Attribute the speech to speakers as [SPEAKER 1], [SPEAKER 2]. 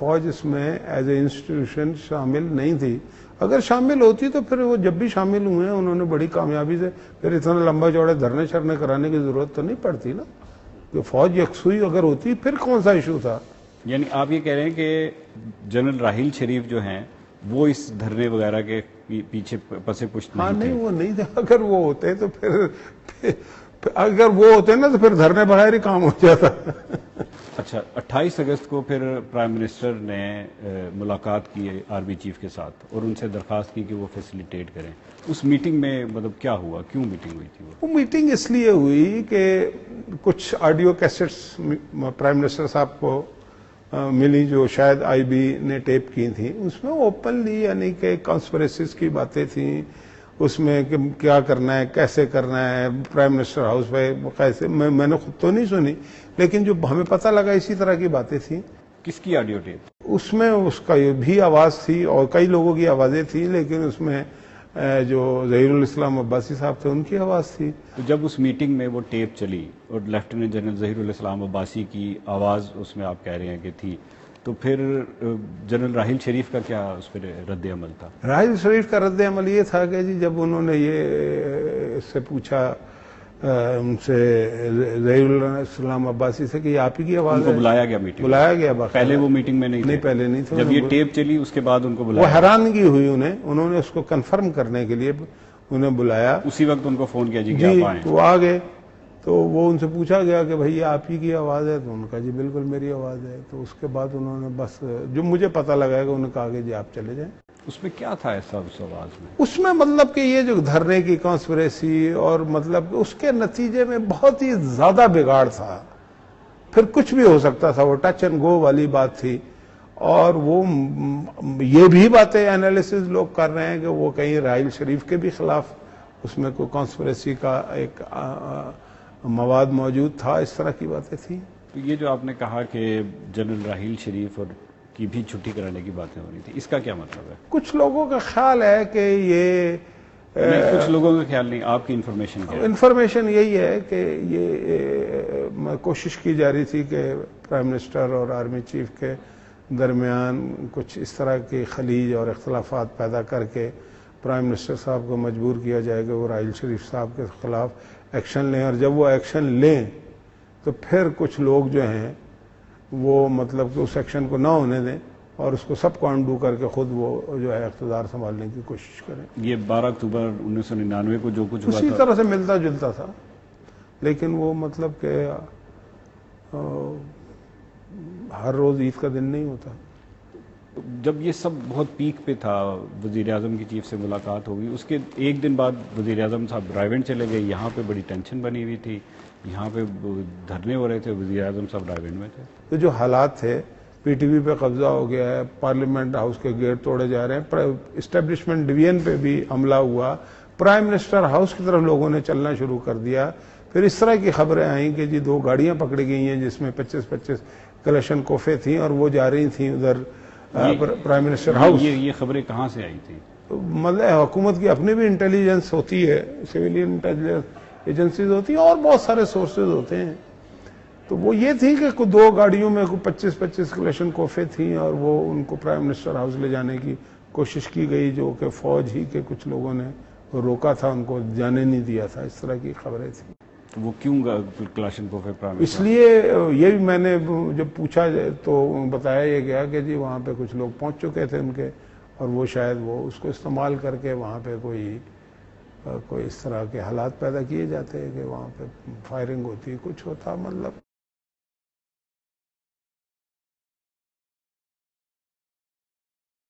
[SPEAKER 1] فوج اس میں as a institution شامل نہیں تھی. اگر شامل ہوتی تو پھر وہ جب بھی شامل ہوئے ہیں انہوں نے بڑی کامیابی سے پھر اتنا لمبا چوڑے دھرنے شرنے کرانے کی ضرورت تو نہیں پڑتی نا. کہ فوج یکسوئی اگر ہوتی پھر کون سا ایشو تھا.
[SPEAKER 2] یعنی آپ یہ کہہ رہے ہیں کہ جنرل راحیل شریف جو ہیں وہ اس دھرنے وغیرہ کے پیچھے پسے پشت نہیں تھے؟
[SPEAKER 1] نہیں وہ نہیں تھے. اگر وہ ہوتے تو اگر وہ ہوتے نا تو پھر دھرنے بغیر ہی کام ہو جاتا.
[SPEAKER 2] اچھا، 28 اگست کو پھر پرائم منسٹر نے ملاقات کی آرمی چیف کے ساتھ اور ان سے درخواست کی کہ وہ فیسیلیٹیٹ کریں. اس میٹنگ میں مطلب کیا ہوا، کیوں میٹنگ ہوئی تھی؟
[SPEAKER 1] وہ میٹنگ اس لیے ہوئی کہ کچھ آڈیو کیسٹس پرائم منسٹر صاحب کو ملی جو شاید آئی بی نے ٹیپ کی تھیں. اس میں اوپنلی یعنی کہ کانسپریسیز کی باتیں تھیں. اس میں کہ کیا کرنا ہے، کیسے کرنا ہے، پرائم منسٹر ہاؤس پہ کیسے. میں نے خود تو نہیں سنی لیکن جو ہمیں پتہ لگا اسی طرح کی باتیں تھیں.
[SPEAKER 2] کس کی آڈیو ٹیپ؟
[SPEAKER 1] اس میں اس کا بھی آواز تھی اور کئی لوگوں کی آوازیں تھیں لیکن اس میں جو ظہیر الاسلام عباسی صاحب تھے ان کی آواز تھی.
[SPEAKER 2] تو جب اس میٹنگ میں وہ ٹیپ چلی اور لیفٹیننٹ جنرل ظہیر الاسلام عباسی کی آواز اس میں آپ کہہ رہے ہیں کہ تھی، تو پھر جنرل راحیل شریف کا کیا اس پر رد عمل تھا؟
[SPEAKER 1] راحیل شریف کا رد عمل یہ تھا کہ جی جب انہوں نے یہ اس سے پوچھا ان سے ظہیر الاسلام عباسی سے کہ یہ آپ ہی کی آواز ہے.
[SPEAKER 2] ان کو بلایا گیا میٹنگ؟
[SPEAKER 1] بلایا گیا.
[SPEAKER 2] پہلے وہ میٹنگ میں نہیں تھے؟
[SPEAKER 1] نہیں پہلے نہیں تھے.
[SPEAKER 2] جب یہ ٹیپ چلی اس کے بعد ان کو بلایا؟
[SPEAKER 1] وہ حیرانگی ہوئی انہوں نے اس کو کنفرم کرنے کے لیے انہیں بلایا.
[SPEAKER 2] اسی وقت ان کو فون کیا جی کہ آپ آئیں؟
[SPEAKER 1] وہ آ گئے تو وہ ان سے پوچھا گیا کہ بھائی یہ آپ ہی کی آواز ہے تو ان کا جی بالکل میری آواز ہے. تو اس کے بعد انہوں نے بس جو مجھے پتہ لگا کہ انہوں نے کہا کہ جی آپ چلے جائیں.
[SPEAKER 2] اس میں کیا تھا ایسا اس آواز میں؟
[SPEAKER 1] اس میں مطلب کہ یہ جو دھرنے کی کانسپریسی اور مطلب اس کے نتیجے میں بہت ہی زیادہ بگاڑ تھا. پھر کچھ بھی ہو سکتا تھا. وہ ٹچ اینڈ گو والی بات تھی. اور وہ یہ بھی باتیں انالیسز لوگ کر رہے ہیں کہ وہ کہیں راحیل شریف کے بھی خلاف اس میں کوئی کانسپریسی کا ایک مواد موجود تھا. اس طرح کی باتیں تھیں.
[SPEAKER 2] تو یہ جو آپ نے کہا کہ جنرل راحیل شریف اور کی بھی چھٹی کرانے کی باتیں ہو رہی تھی، اس کا کیا مطلب ہے؟
[SPEAKER 1] کچھ لوگوں کا خیال ہے کہ یہ
[SPEAKER 2] کچھ لوگوں کا خیال نہیں، آپ کی انفارمیشن کیا ہے؟
[SPEAKER 1] انفارمیشن یہی ہے کہ یہ کوشش کی جا رہی تھی کہ پرائم منسٹر اور آرمی چیف کے درمیان کچھ اس طرح کی خلیج اور اختلافات پیدا کر کے پرائم منسٹر صاحب کو مجبور کیا جائے کہ وہ راحیل شریف صاحب کے خلاف ایکشن لیں. اور جب وہ ایکشن لیں تو پھر کچھ لوگ جو ہیں وہ مطلب کہ اس ایکشن کو نہ ہونے دیں اور اس کو سب کو انڈو کر کے خود وہ جو ہے اقتدار سنبھالنے کی کوشش کریں.
[SPEAKER 2] یہ 12 اکتوبر 1999 کو جو کچھ ہوا
[SPEAKER 1] اسی
[SPEAKER 2] تھا
[SPEAKER 1] طرح سے ملتا جلتا تھا لیکن وہ مطلب کہ ہر روز عید کا دن نہیں ہوتا.
[SPEAKER 2] جب یہ سب بہت پیک پہ تھا، وزیر اعظم کی چیف سے ملاقات ہوگی، اس کے ایک دن بعد وزیر اعظم صاحب رائیونڈ چلے گئے. یہاں پہ بڑی ٹینشن بنی ہوئی تھی، یہاں پہ دھرنے ہو رہے تھے، وزیر اعظم صاحب رائیونڈ میں تھے.
[SPEAKER 1] تو جو حالات تھے، پی ٹی وی پہ قبضہ ہو گیا ہے، پارلیمنٹ ہاؤس کے گیٹ توڑے جا رہے ہیں، اسٹیبلشمنٹ ڈویژن پہ بھی حملہ ہوا، پرائم منسٹر ہاؤس کی طرف لوگوں نے چلنا شروع کر دیا. پھر اس طرح کی خبریں آئیں کہ جی 2 گاڑیاں پکڑی گئی ہیں جس میں 25 کلشن کوفے تھیں اور وہ جا رہی تھیں ادھر پرائم منسٹر ہاؤس.
[SPEAKER 2] یہ خبریں کہاں سے آئی تھی؟
[SPEAKER 1] مطلب حکومت کی اپنی بھی انٹیلیجنس ہوتی ہے، سویلین انٹیلیجنس ایجنسیز ہوتی ہیں اور بہت سارے سورسز ہوتے ہیں. تو وہ یہ تھی کہ 2 گاڑیوں میں 25 کلیشن کوفے تھیں اور وہ ان کو پرائم منسٹر ہاؤس لے جانے کی کوشش کی گئی جو کہ فوج ہی کے کچھ لوگوں نے روکا تھا، ان کو جانے نہیں دیا تھا. اس طرح کی خبریں تھیں.
[SPEAKER 2] تو وہ کیوں کلاشن کوفے پرائم
[SPEAKER 1] اس لیے یہ بھی میں نے جب پوچھا تو بتایا یہ گیا کہ جی وہاں پہ کچھ لوگ پہنچ چکے تھے ان کے اور وہ شاید وہ اس کو استعمال کر کے وہاں پہ کوئی اس طرح کے حالات پیدا کیے جاتے ہیں کہ وہاں پہ فائرنگ ہوتی، کچھ ہوتا. مطلب